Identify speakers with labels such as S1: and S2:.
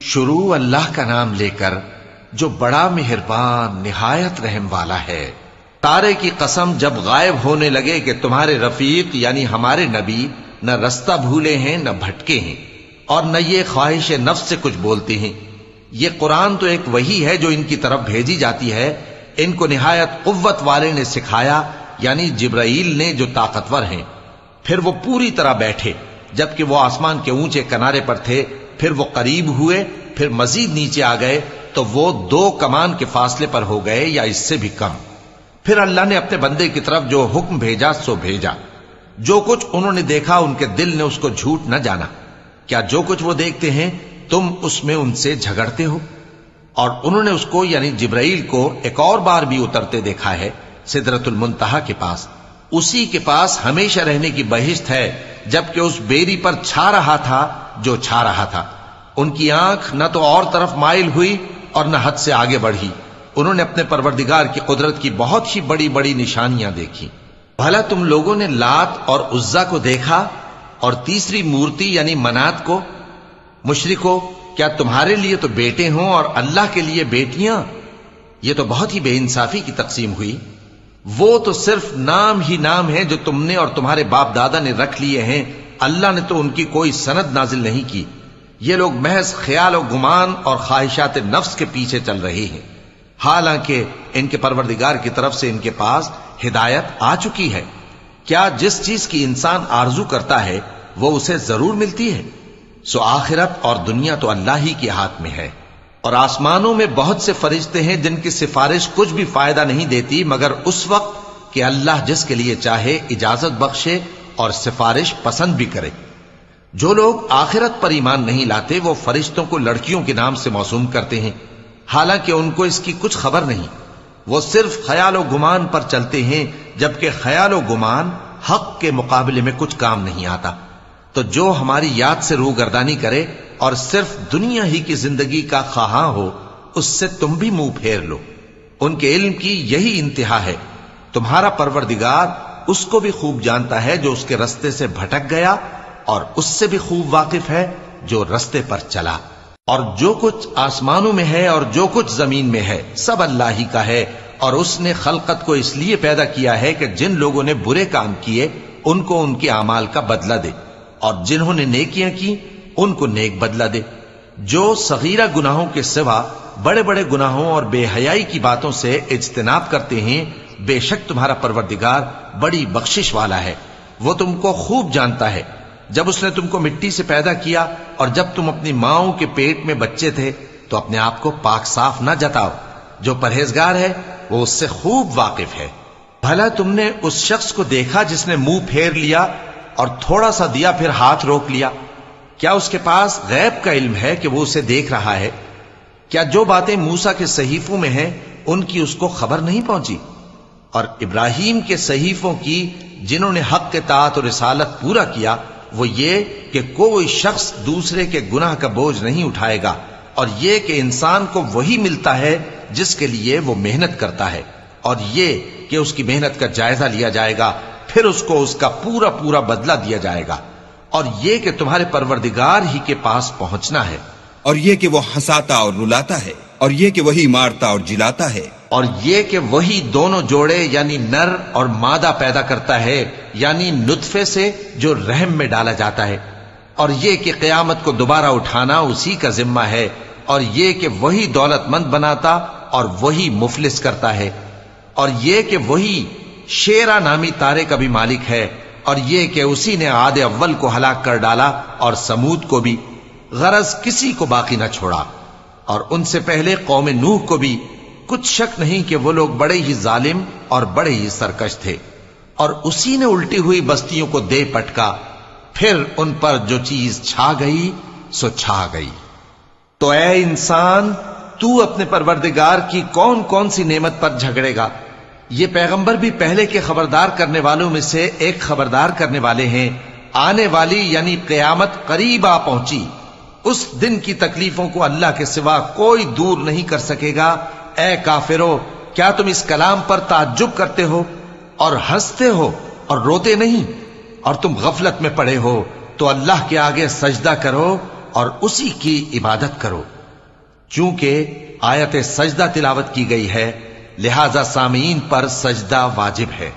S1: شروع اللہ کا نام لے کر جو بڑا مہربان نہایت رحم والا ہے۔ تارے کی قسم جب غائب ہونے لگے کہ تمہارے رفیق یعنی ہمارے نبی نہ رستہ بھولے ہیں نہ بھٹکے ہیں اور نہ یہ خواہش نفس سے کچھ بولتے ہیں۔ یہ قرآن تو ایک وحی ہے جو ان کی طرف بھیجی جاتی ہے، ان کو نہایت قوت والے نے سکھایا یعنی جبرائیل نے جو طاقتور ہیں۔ پھر وہ پوری طرح بیٹھے جبکہ وہ آسمان کے اونچے کنارے پر تھے، پھر وہ قریب ہوئے، پھر مزید نیچے آ گئے تو وہ 2 کمان کے فاصلے پر ہو گئے یا اس سے بھی کم۔ پھر اللہ نے اپنے بندے کی طرف جو حکم بھیجا سو بھیجا۔ جو کچھ انہوں نے دیکھا ان کے دل نے اس کو جھوٹ نہ جانا۔ کیا جو کچھ وہ دیکھتے ہیں تم اس میں ان سے جھگڑتے ہو؟ اور انہوں نے اس کو یعنی جبرائیل کو ایک اور بار بھی اترتے دیکھا ہے سدرۃ المنتہا کے پاس۔ اسی کے پاس ہمیشہ رہنے کی بہشت ہے، جبکہ اس بیری پر چھا رہا تھا جو چھا رہا تھا۔ ان کی آنکھ نہ تو اور طرف مائل ہوئی اور نہ حد سے آگے بڑھی۔ انہوں نے اپنے پروردگار کی قدرت کی بہت ہی بڑی بڑی نشانیاں دیکھی۔ بھلا تم لوگوں نے لات اور عزا کو دیکھا اور تیسری مورتی یعنی منات کو؟ مشرکو، کیا تمہارے لیے تو بیٹے ہوں اور اللہ کے لیے بیٹیاں؟ یہ تو بہت ہی بے انصافی کی تقسیم ہوئی۔ وہ تو صرف نام ہی نام ہے جو تم نے اور تمہارے باپ دادا نے رکھ لیے ہیں، اللہ نے تو ان کی کوئی سند نازل نہیں کی۔ یہ لوگ محض خیال و گمان اور خواہشات نفس کے پیچھے چل رہے ہیں، حالانکہ ان کے پروردگار کی طرف سے ان کے پاس ہدایت آ چکی ہے۔ کیا جس چیز کی انسان آرزو کرتا ہے وہ اسے ضرور ملتی ہے؟ سو آخرت اور دنیا تو اللہ ہی کے ہاتھ میں ہے۔ اور آسمانوں میں بہت سے فرشتے ہیں جن کی سفارش کچھ بھی فائدہ نہیں دیتی مگر اس وقت کہ اللہ جس کے لیے چاہے اجازت بخشے اور سفارش پسند بھی کرے۔ جو لوگ آخرت پر ایمان نہیں لاتے وہ فرشتوں کو لڑکیوں کے نام سے موسوم کرتے ہیں، حالانکہ ان کو اس کی کچھ خبر نہیں۔ وہ صرف خیال و گمان پر چلتے ہیں، جبکہ خیال و گمان حق کے مقابلے میں کچھ کام نہیں آتا۔ تو جو ہماری یاد سے روگردانی کرے اور صرف دنیا ہی کی زندگی کا خواہاں ہو، اس سے تم بھی منہ پھیر لو۔ ان کے علم کی یہی انتہا ہے۔ تمہارا پروردگار اس کو بھی خوب جانتا ہے جو اس کے رستے سے بھٹک گیا، اور اس سے بھی خوب واقف ہے جو رستے پر چلا۔ اور جو کچھ آسمانوں میں ہے اور جو کچھ زمین میں ہے سب اللہ ہی کا ہے، اور اس نے خلقت کو اس لیے پیدا کیا ہے کہ جن لوگوں نے برے کام کیے ان کو ان کے اعمال کا بدلہ دے، اور جنہوں نے نیکیاں کی ان کو نیک بدلہ دے۔ جو صغیرہ گناہوں کے سوا بڑے بڑے گناہوں اور بے حیائی کی باتوں سے اجتناب کرتے ہیں، بے شک تمہارا پروردگار بڑی بخشش والا ہے۔ وہ تم کو خوب جانتا ہے۔ جب اس نے تم کو مٹی سے پیدا کیا اور جب تم اپنی ماؤں کے پیٹ میں بچے تھے تو اپنے آپ کو پاک صاف نہ جتاؤ۔ جو پرہیزگار ہے وہ اس سے خوب واقف ہے۔ بھلا تم نے اس شخص کو دیکھا جس نے منہ پھیر لیا اور تھوڑا سا دیا پھر ہاتھ روک لیا؟ کیا اس کے پاس غیب کا علم ہے کہ وہ اسے دیکھ رہا ہے؟ کیا جو باتیں موسیٰ کے صحیفوں میں ہیں ان کی اس کو خبر نہیں پہنچی؟ اور ابراہیم کے صحیفوں کی جنہوں نے حق کے اطاعت اور رسالت پورا کیا، وہ یہ کہ کوئی شخص دوسرے کے گناہ کا بوجھ نہیں اٹھائے گا، اور یہ کہ انسان کو وہی ملتا ہے جس کے لیے وہ محنت کرتا ہے، اور یہ کہ اس کی محنت کا جائزہ لیا جائے گا، پھر اس کو اس کا پورا پورا بدلہ دیا جائے گا، اور یہ کہ تمہارے پروردگار ہی کے پاس پہنچنا ہے،
S2: اور یہ کہ وہ ہنساتا اور رلاتا ہے، اور یہ کہ وہی مارتا اور جلاتا ہے،
S1: اور یہ کہ وہی دونوں جوڑے یعنی نر اور مادہ پیدا کرتا ہے یعنی نطفے سے جو رحم میں ڈالا جاتا ہے، اور یہ کہ قیامت کو دوبارہ اٹھانا اسی کا ذمہ ہے، اور یہ کہ وہی دولت مند بناتا اور وہی مفلس کرتا ہے، اور یہ کہ وہی شیرا نامی تارے کا بھی مالک ہے، اور یہ کہ اسی نے عاد اول کو ہلاک کر ڈالا اور سمود کو بھی، غرض کسی کو باقی نہ چھوڑا، اور ان سے پہلے قوم نوح کو بھی۔ کچھ شک نہیں کہ وہ لوگ بڑے ہی ظالم اور بڑے ہی سرکش تھے، اور اسی نے الٹی ہوئی بستیوں کو دے پٹکا، پھر ان پر جو چیز چھا گئی سو چھا گئی۔ تو اے انسان، تو اپنے پروردگار کی کون کون سی نعمت پر جھگڑے گا؟ یہ پیغمبر بھی پہلے کے خبردار کرنے والوں میں سے ایک خبردار کرنے والے ہیں۔ آنے والی یعنی قیامت قریب آ پہنچی، اس دن کی تکلیفوں کو اللہ کے سوا کوئی دور نہیں کر سکے گا۔ اے کافرو، کیا تم اس کلام پر تعجب کرتے ہو اور ہنستے ہو اور روتے نہیں؟ اور تم غفلت میں پڑے ہو تو اللہ کے آگے سجدہ کرو اور اسی کی عبادت کرو۔ چونکہ آیت سجدہ تلاوت کی گئی ہے لہذا سامعین پر سجدہ واجب ہے۔